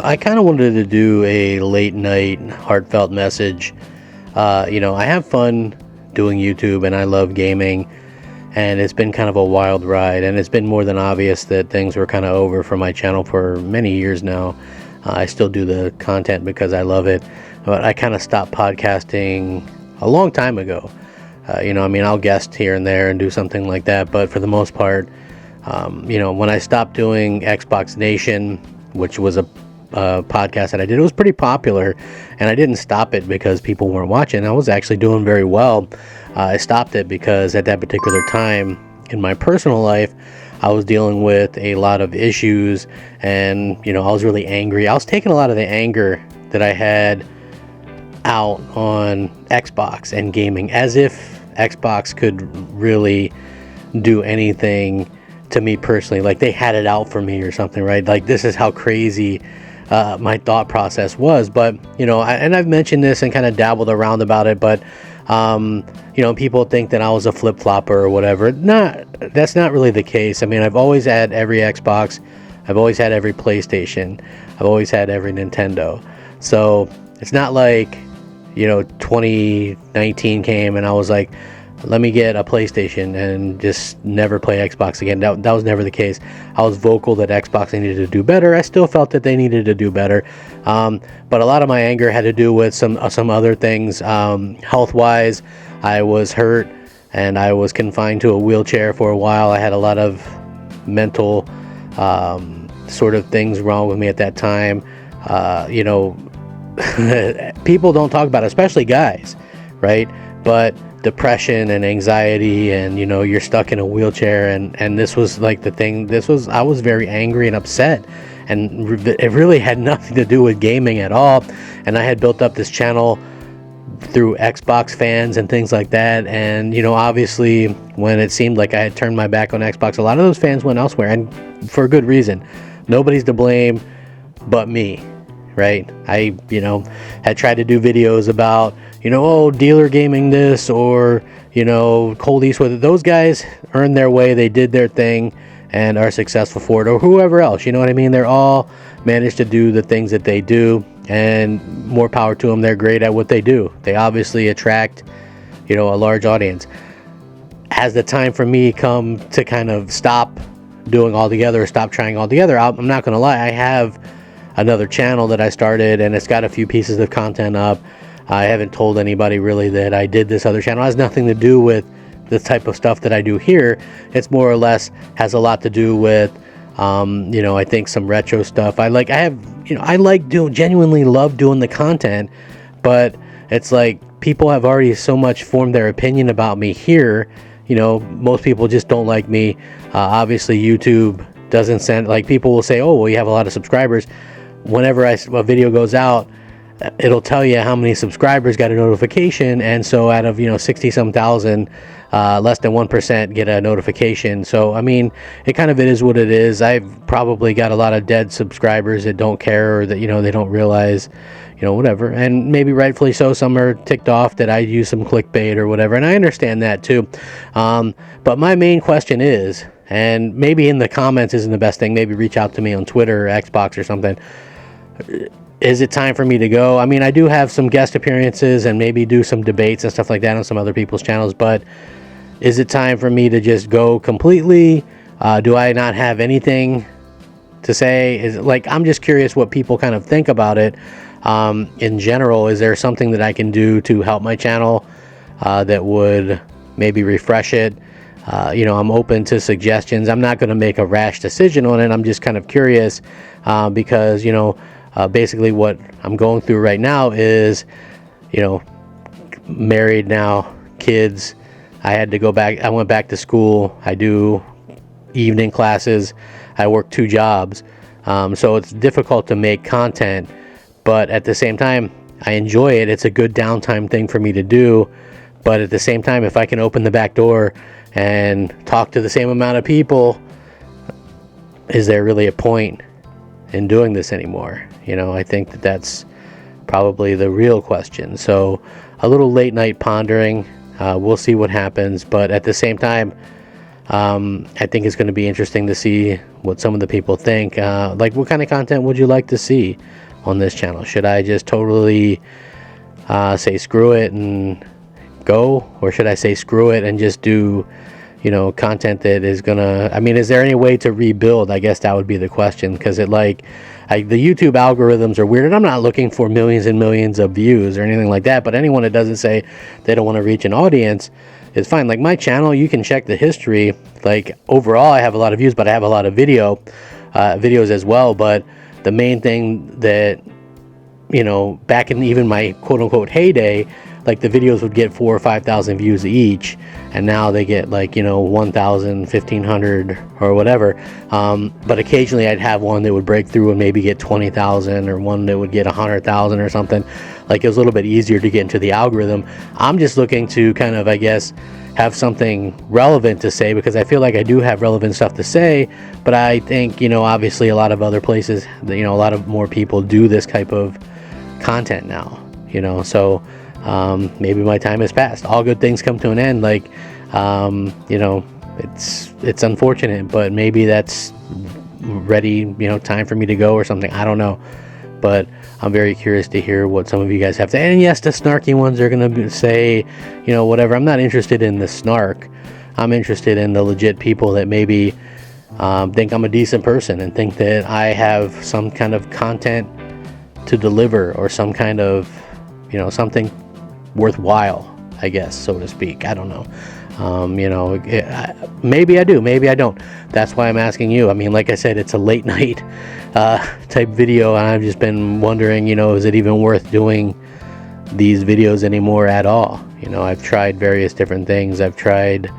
I kind of wanted to do a late night heartfelt message. I have fun doing YouTube and I love gaming, and it's been kind of a wild ride, and it's been more than obvious that things were kind of over for my channel for many years now. I still do the content because I love it, but I kind of stopped podcasting a long time ago. I'll guest here and there and do something like that, but for the most part, when I stopped doing Xbox Nation, which was a podcast that I did, it was pretty popular, and I didn't stop it because people weren't watching. I was actually doing very well. I stopped it because at that particular time in my personal life, I was dealing with a lot of issues, and I was really angry. I was taking a lot of the anger that I had out on Xbox and gaming, as if Xbox could really do anything to me personally, like they had it out for me or something, right? Like, this is how crazy my thought process was. But and I've mentioned this and kind of dabbled around about it, but people think that I was a flip-flopper or whatever. That's not really the case. I mean, I've always had every Xbox, I've always had every PlayStation, I've always had every Nintendo. So it's not like 2019 came and I was like, let me get a PlayStation and just never play Xbox again. That was never the case. I was vocal that Xbox needed to do better. I still felt that they needed to do better. But a lot of my anger had to do with some other things. Health-wise, I was hurt and I was confined to a wheelchair for a while. I had a lot of mental sort of things wrong with me at that time. People don't talk about it, especially guys, right? But depression and anxiety, and you're stuck in a wheelchair, and this was like the thing. I was very angry and upset, and it really had nothing to do with gaming at all. And I had built up this channel through Xbox fans and things like that, and obviously when it seemed like I had turned my back on Xbox, a lot of those fans went elsewhere, and for good reason. Nobody's to blame but me, right? I had tried to do videos about dealer gaming this, or Cold Eastwood. Those guys earned their way, they did their thing and are successful for it, or whoever else, you know what I mean? They're all managed to do the things that they do, and more power to them. They're great at what they do. They obviously attract a large audience. Has the time for me come to kind of stop doing altogether, or stop trying altogether? I'm not gonna lie, I have another channel that I started, and it's got a few pieces of content up. I haven't told anybody really that I did this other channel. It has nothing to do with the type of stuff that I do here. It's more or less has a lot to do with, I think some retro stuff. Genuinely love doing the content, but it's like people have already so much formed their opinion about me here. Most people just don't like me. Obviously, YouTube doesn't send, like, people will say, oh, well, you have a lot of subscribers. Whenever a video goes out, it'll tell you how many subscribers got a notification, and so out of 60 some thousand, less than 1% get a notification. So I mean, it is what it is. I've probably got a lot of dead subscribers that don't care, or that they don't realize whatever, and maybe rightfully so. Some are ticked off that I use some clickbait or whatever, and I understand that too. But my main question is, and maybe in the comments isn't the best thing, maybe reach out to me on Twitter or Xbox or something. Is it time for me to go? I mean, I do have some guest appearances and maybe do some debates and stuff like that on some other people's channels, but is it time for me to just go completely? Do I not have anything to say? I'm just curious what people kind of think about it. In general, is there something that I can do to help my channel that would maybe refresh it? I'm open to suggestions. I'm not going to make a rash decision on it. I'm just kind of curious because, basically what I'm going through right now is, married now, kids. I had to go back. I went back to school. I do evening classes. I work 2 jobs. So it's difficult to make content, but at the same time, I enjoy it. It's a good downtime thing for me to do. But at the same time, if I can open the back door and talk to the same amount of people, is there really a point in doing this anymore? I think that's probably the real question. So a little late night pondering. We'll see what happens. But at the same time, I think it's going to be interesting to see what some of the people think. Like, what kind of content would you like to see on this channel? Should I just totally say screw it and go, or should I say screw it and just do, you know, content that is gonna, I mean, is there any way to rebuild? I guess that would be the question, because the YouTube algorithms are weird, and I'm not looking for millions and millions of views or anything like that, but anyone that doesn't say they don't want to reach an audience is fine. Like my channel, you can check the history. Like overall, I have a lot of views, but I have a lot of videos as well. But the main thing that, you know, back in even my quote-unquote heyday, like the videos would get 4,000 or 5,000 views each, and now they get like, you know, 1,000, 1,500 or whatever. But occasionally I'd have one that would break through and maybe get 20,000, or one that would get 100,000 or something. Like, it was a little bit easier to get into the algorithm. I'm just looking to kind of, I guess, have something relevant to say, because I feel like I do have relevant stuff to say. But I think, you know, obviously a lot of other places, you know, a lot of more people do this type of content now, you know. So maybe my time has passed. All good things come to an end. Like, you know, it's unfortunate, but maybe that's ready, you know, time for me to go or something. I don't know, but I'm very curious to hear what some of you guys have to say. And yes, the snarky ones are gonna say, you know, whatever. I'm not interested in the snark. I'm interested in the legit people that maybe think I'm a decent person and think that I have some kind of content to deliver, or some kind of, you know, something worthwhile, I guess, so to speak. I don't know. You know, maybe I do, maybe I don't. That's why I'm asking you. I mean, like I said, it's a late night type video, and I've just been wondering, you know, is it even worth doing these videos anymore at all? You know, I've tried various different things. I've tried,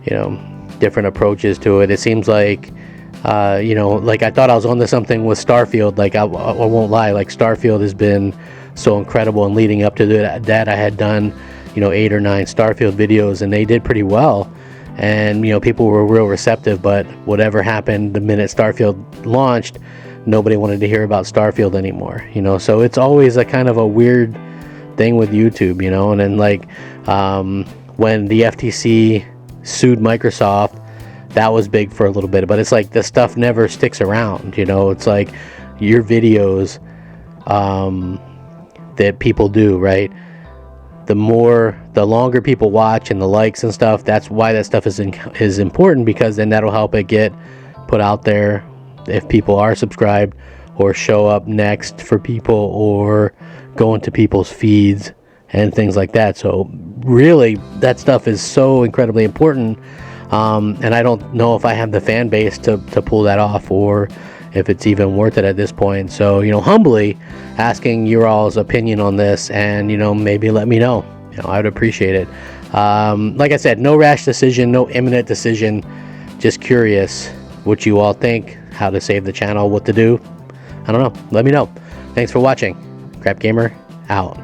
you know, different approaches to it. It seems like, you know, like I thought I was onto something with Starfield. Like, I won't lie, like Starfield has been so incredible, and leading up to that I had done, you know, 8 or 9 Starfield videos, and they did pretty well, and, you know, people were real receptive. But whatever happened the minute Starfield launched, nobody wanted to hear about Starfield anymore, you know. So it's always a kind of a weird thing with YouTube, you know. And then, like, when the FTC sued Microsoft, that was big for a little bit, but it's like the stuff never sticks around, you know. It's like your videos that people do, right? The longer people watch, and the likes and stuff, that's why that stuff is important, because then that'll help it get put out there if people are subscribed, or show up next for people, or go into people's feeds and things like that. So really, that stuff is so incredibly important, and I don't know if I have the fan base to pull that off, or if it's even worth it at this point. So, you know, humbly asking your all's opinion on this, and, you know, maybe let me know. You know, I would appreciate it. Like I said, no rash decision, no imminent decision. Just curious what you all think, how to save the channel, what to do. I don't know. Let me know. Thanks for watching. Crap Gamer out.